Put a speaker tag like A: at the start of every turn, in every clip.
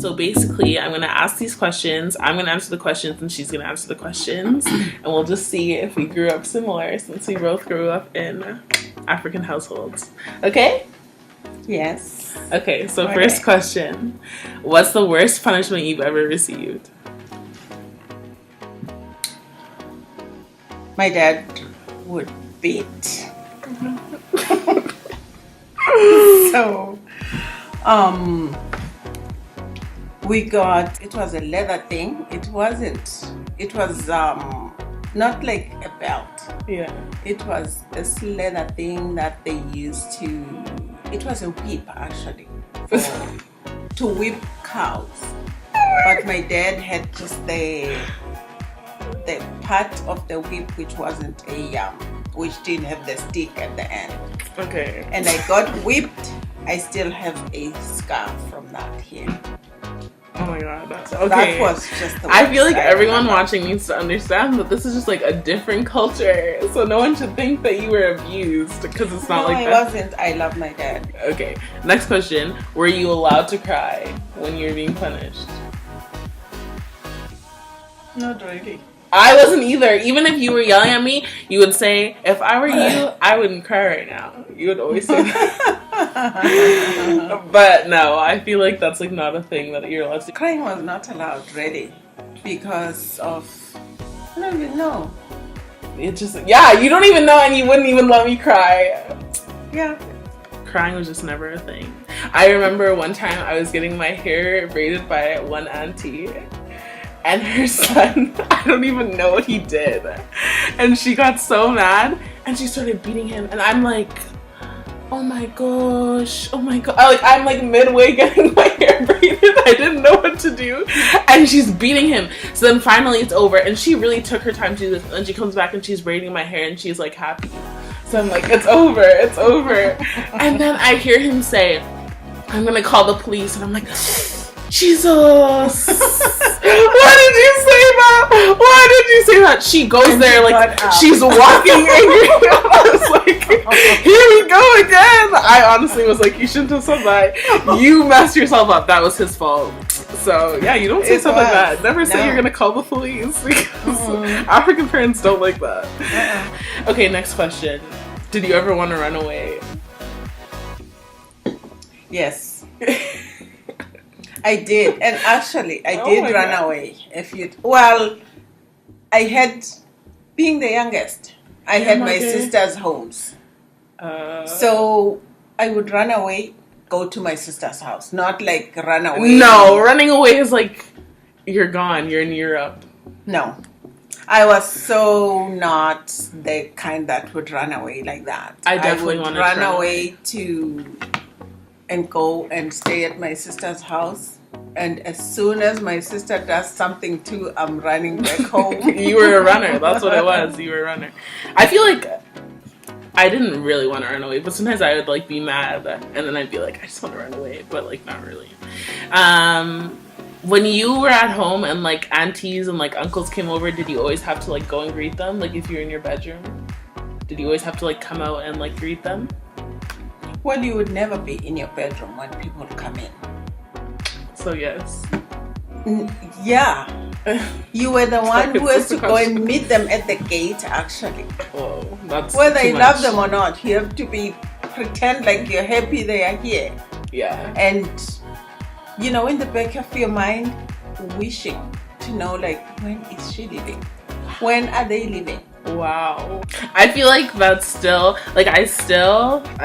A: So basically, I'm going to ask these questions. I'm going to answer the questions, and she's going to answer the questions. And we'll just see if we grew up similar, since we both grew up in African households. Okay?
B: Yes.
A: Okay, so first question. What's the worst punishment you've ever received?
B: My dad would beat. So, we got, it was a leather thing. It was not like a belt.
A: Yeah.
B: It was this leather thing that they used to, it was a whip actually, to whip cows. But my dad had just the part of the whip which wasn't which didn't have the stick at the end.
A: Okay.
B: And I got whipped. I still have a scar from that here.
A: Oh my god, that's okay.
B: That was just the
A: I feel like everyone watching needs to understand that this is just like a different culture. So no one should think that you were abused, because it's not like that.
B: No, I wasn't. I love my dad.
A: Okay, next question. Were you allowed to cry when you were being punished?
B: Not really.
A: I wasn't either. Even if you were yelling at me, you would say, if I were you, I wouldn't cry right now. You would always say that. But no, I feel like that's like not a thing that you're allowed to.
B: Crying was not allowed really because of, I don't even know.
A: It just, yeah, you don't even know, and you wouldn't even let me cry.
B: Yeah.
A: Crying was just never a thing. I remember one time I was getting my hair braided by one auntie. And her son, I don't even know what he did. And she got so mad and she started beating him. And I'm like, oh my gosh, oh my god. I'm like midway getting my hair braided. I didn't know what to do. And she's beating him. So then finally it's over. And she really took her time to do this. And then she comes back and she's braiding my hair and she's like happy. So I'm like, it's over, it's over. And then I hear him say, I'm gonna call the police. And I'm like, Jesus. Why did you say that? Why did you say that? She goes there like she's walking angry. I was like, here we go again. I honestly was like, you shouldn't have said that. You messed yourself up. That was his fault. So yeah, you don't say stuff like that. Never say you're gonna call the police, because African parents don't like that. Okay, next question. Did you ever want to run away?
B: Yes. I did, and actually, I did run away. I had, being the youngest, I had my sister's homes. So I would run away, go to my sister's house, not like run away.
A: No, running away is like you're gone. You're in Europe.
B: No, I was so not the kind that would run away like that.
A: I definitely
B: would
A: want to
B: run away and go and stay at my sister's house. And as soon as my sister does something too, I'm running back home.
A: You were a runner. That's what it was. You were a runner. I feel like I didn't really want to run away, but sometimes I would like be mad and then I'd be like, I just want to run away, but like not really. When you were at home and like aunties and like uncles came over, did you always have to like go and greet them? Like if you're in your bedroom, did you always have to like come out and like greet them?
B: Well, you would never be in your bedroom when people come in.
A: So yes.
B: Yeah. You were the one who has to go and meet them at the gate, actually.
A: Oh, that's
B: whether you love them or not, you have to pretend like you're happy they are here.
A: Yeah.
B: And, you know, in the back of your mind, wishing to know, like, when is she leaving? When are they leaving?
A: Wow. I feel like that's still, like I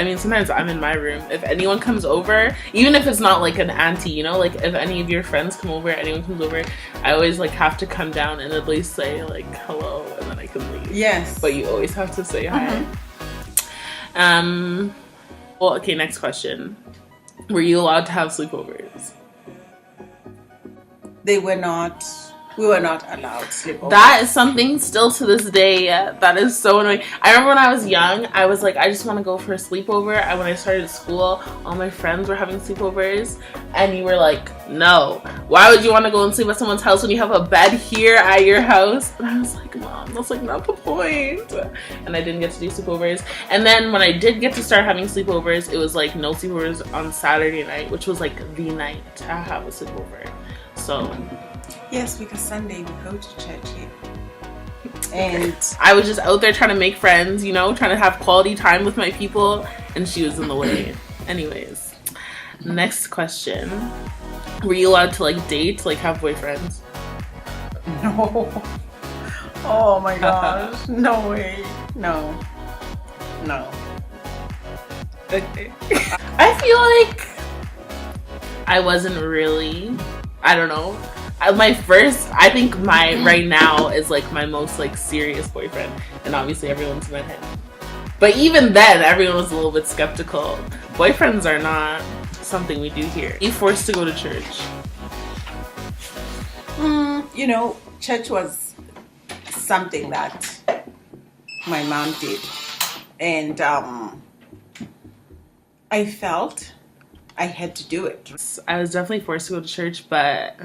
A: mean, sometimes I'm in my room. If anyone comes over, even if it's not like an auntie, you know, like if any of your friends come over, anyone comes over, I always like have to come down and at least say like hello and then I can leave.
B: Yes.
A: But you always have to say hi. Well, okay, next question. Were you allowed to have sleepovers?
B: They were not We were not allowed sleepovers.
A: That is something still to this day that is so annoying. I remember when I was young, I was like, I just want to go for a sleepover. And when I started school, all my friends were having sleepovers. And you were like, no. Why would you want to go and sleep at someone's house when you have a bed here at your house? And I was like, Mom, that's like not the point. And I didn't get to do sleepovers. And then when I did get to start having sleepovers, it was like no sleepovers on Saturday night, which was like the night to have a sleepover. So...
B: Yes, because Sunday we go to church here. And
A: I was just out there trying to make friends, you know, trying to have quality time with my people, and she was in the way. Anyways, next question. Were you allowed to like date, like have boyfriends?
B: no. Oh my gosh. No way. No.
A: Okay. I feel like I wasn't really, I don't know. I think my right now is like my most like serious boyfriend, and obviously everyone's met him. But even then, everyone was a little bit skeptical. Boyfriends are not something we do here. You forced to go to church?
B: You know, church was something that my mom did, and I felt I had to do it.
A: I was definitely forced to go to church, but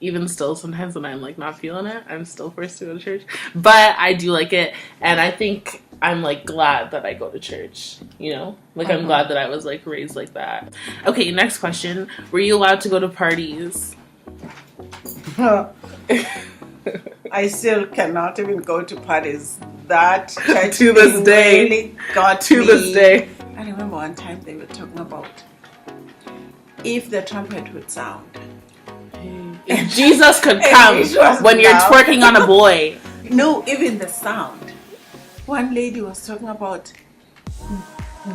A: even still, sometimes when I'm like not feeling it, I'm still forced to go to church. But I do like it, and I think I'm like glad that I go to church, you know? Like I'm glad that I was like raised like that. Okay, next question. Were you allowed to go to parties?
B: I still cannot even go to parties. That church
A: To this day.
B: really got
A: To
B: me.
A: this day.
B: I remember one time they were talking about if the trumpet would sound.
A: If Jesus could
B: And
A: come
B: it was
A: when you're
B: loud.
A: twerking on a boy.
B: No, even the sound. One lady was talking about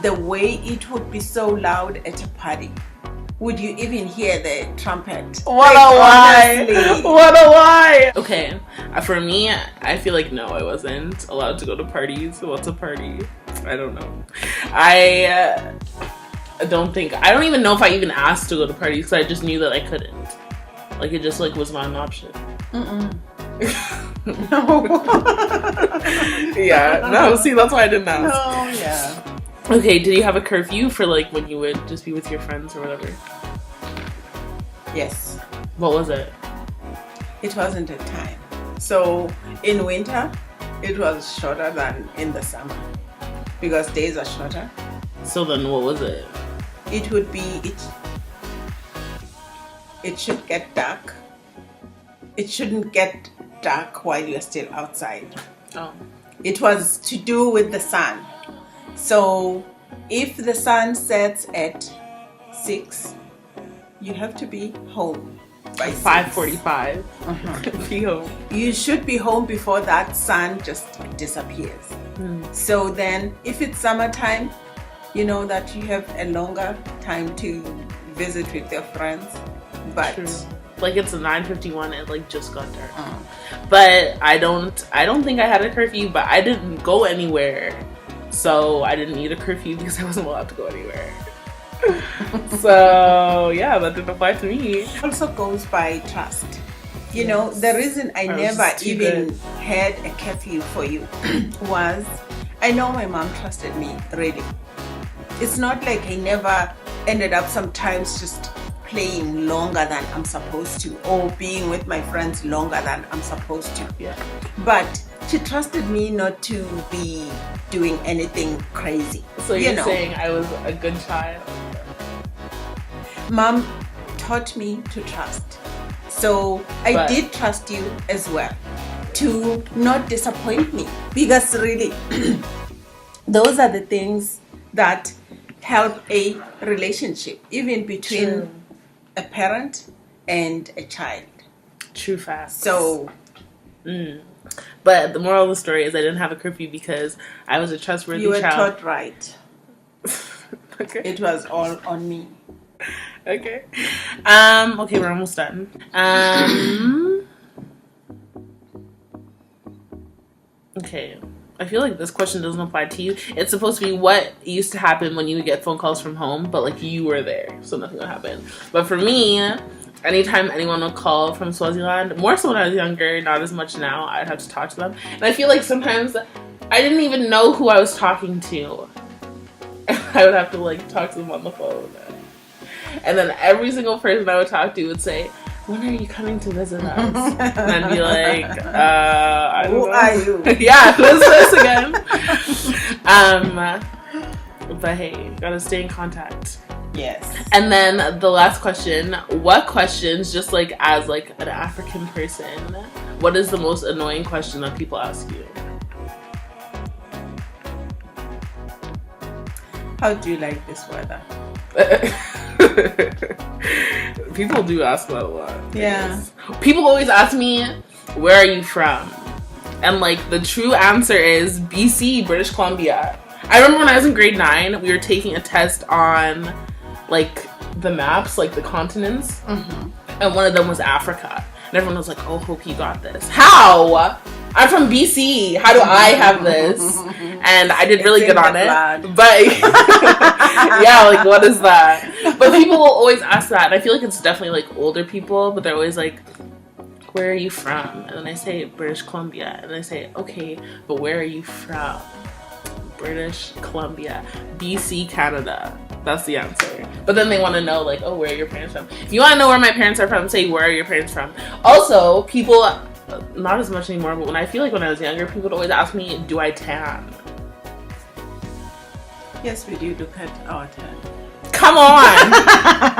B: the way it would be so loud at a party. Would you even hear the trumpet?
A: What a lie!
B: Honestly.
A: What a lie! Okay, for me, I feel like no, I wasn't allowed to go to parties. What's a party? I don't know. I don't even know if I even asked to go to parties, because I just knew that I couldn't. Like it just like was not an option.
B: No.
A: Yeah, no, see, that's why I didn't ask.
B: No, yeah.
A: Okay, did you have a curfew for like when you would just be with your friends or whatever?
B: Yes.
A: What was it?
B: It wasn't a time. So in winter, it was shorter than in the summer because days are shorter.
A: So then what was it?
B: It would be it should get dark. It shouldn't get dark while you're still outside.
A: Oh.
B: It was to do with the sun. So if the sun sets at 6, you have to be home by
A: 5:45. Be home.
B: You should be home before that sun just disappears. So then if it's summertime, you know that you have a longer time to visit with your friends. But
A: True. Like it's a 9:51, it like just got dark. But I don't think I had a curfew, but I didn't go anywhere. So I didn't need a curfew because I wasn't allowed to go anywhere. So yeah, that didn't apply to me.
B: it also goes by trust. You know, the reason I
A: was
B: never
A: too
B: even
A: good.
B: had a curfew for you was I know my mom trusted me, really. It's not like I never ended up sometimes just playing longer than I'm supposed to or being with my friends longer than I'm supposed to.
A: Yeah.
B: But she trusted me not to be doing anything crazy.
A: So you're saying I was a good child?
B: Mom taught me to trust. So I did trust you as well to not disappoint me, because really those are the things that help a relationship, even between
A: True.
B: a parent and a child.
A: True facts.
B: So
A: But the moral of the story is I didn't have a curfew because I was a trustworthy
B: you were
A: child.
B: taught right.
A: Okay.
B: It was all on me.
A: Okay. Okay, we're almost done. Okay. I feel like this question doesn't apply to you. It's supposed to be what used to happen when you would get phone calls from home, but like you were there, so nothing would happen. But for me, anytime anyone would call from Swaziland, more so when I was younger, not as much now, I'd have to talk to them. And I feel like sometimes I didn't even know who I was talking to. I would have to like talk to them on the phone. And then every single person I would talk to would say, when are you coming to visit us? And I'd be like, I don't know.
B: Who are you?
A: Yeah, who's this again? But hey, gotta stay in contact.
B: Yes.
A: And then the last question, what questions, just like as like an African person, what is the most annoying question that people ask you?
B: How do you like this weather?
A: People do ask that a lot.
B: Yeah.
A: People always ask me, where are you from? And like the true answer is BC, British Columbia. I remember when I was in grade 9, we were taking a test on like the maps, like the continents. And one of them was Africa. And everyone was like, oh, Hope, you got this. How? I'm from BC. How do I have this? And I did really good on it. But yeah, like what is that? But people will always ask that. And I feel like it's definitely like older people, but they're always like, where are you from? And then I say British Columbia. And I say, okay, but where are you from? British Columbia, BC, Canada. That's the answer. But then they want to know like, oh, where are your parents from? If you want to know where my parents are from, say, where are your parents from? Also, people, not as much anymore, but when I feel like when I was younger, people would always ask me, do I tan?
B: Yes, we do look at our tan.
A: Come on.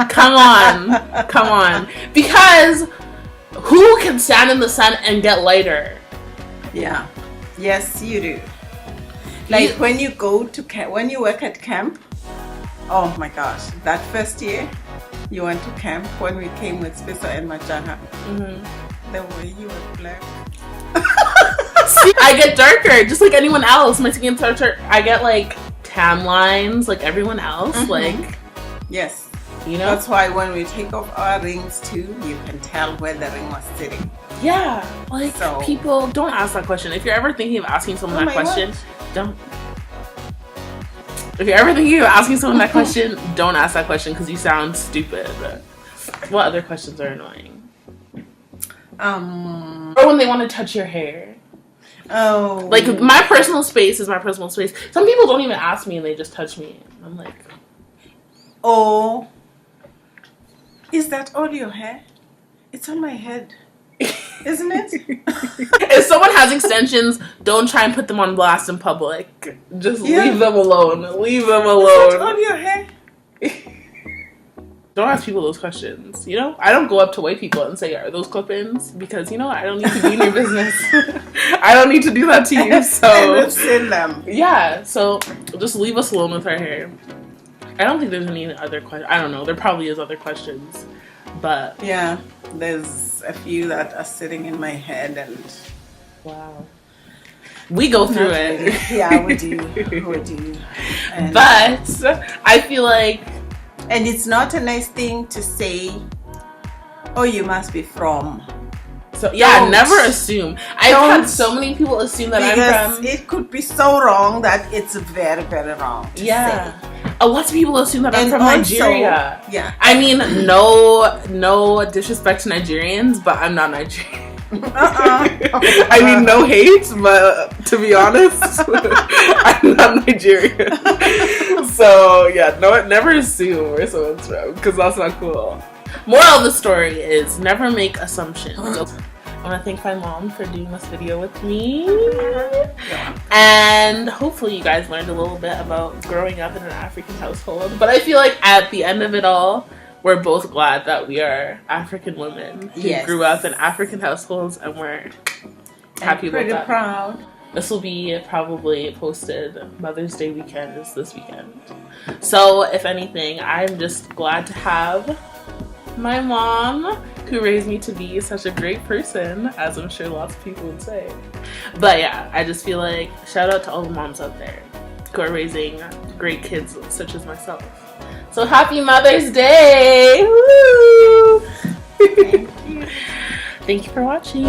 A: Come on. Because who can stand in the sun and get lighter?
B: Yeah. Yes, you do. Like when you go to camp, when you work at camp, oh my gosh, that first year you went to camp when we came with Spiso and Majaha, the way you were black.
A: See, I get darker, just like anyone else. My skin darker. I get like tan lines, like everyone else. Like,
B: yes,
A: you know.
B: That's why when we take off our rings too, you can tell where the ring was sitting.
A: Yeah, like
B: so,
A: people don't ask that question. If you're ever thinking of asking someone that question, don't. If you're ever thinking of asking someone that question, don't ask that question because you sound stupid. What other questions are annoying? Or when they want to touch your hair.
B: Oh.
A: Like, my personal space is my personal space. Some people don't even ask me and they just touch me. I'm like,
B: oh, is that all your hair? It's on my head. Isn't it?
A: If someone has extensions, don't try and put them on blast in public. Just leave them alone. Leave them alone.
B: Is that all your hair?
A: Don't ask people those questions. You know, I don't go up to white people and say, "Are those clip-ins?" Because you know, I don't need to be in your business. I don't need to do that to you. So
B: I've seen them.
A: Yeah. So just leave us alone with our hair. I don't think there's any other questions. I don't know. There probably is other questions, but
B: yeah, there's a few that are sitting in my head, and
A: wow, we go through it.
B: Yeah, we do. We do. And
A: but I feel like.
B: And it's not a nice thing to say, oh, you must be from.
A: So yeah, never assume. I've had so many people assume that I'm from.
B: It could be so wrong that it's very, very wrong to say.
A: Lots of people assume that I'm from Nigeria.
B: Yeah.
A: I mean, no disrespect to Nigerians, but I'm not Nigerian. I mean, no hate, but to be honest, I'm not Nigerian. So yeah, never assume where someone's from because that's not cool. Moral of the story is never make assumptions. I want to thank my mom for doing this video with me, and hopefully you guys learned a little bit about growing up in an African household. But I feel like at the end of it all, we're both glad that we are African women who grew up in African households, and we're happy about that.
B: Pretty proud.
A: This will be probably posted Mother's Day weekend is this weekend. So if anything, I'm just glad to have my mom who raised me to be such a great person, as I'm sure lots of people would say. But yeah, I just feel like shout out to all the moms out there who are raising great kids such as myself. So happy Mother's Day! Woo!
B: Thank you.
A: Thank you for watching.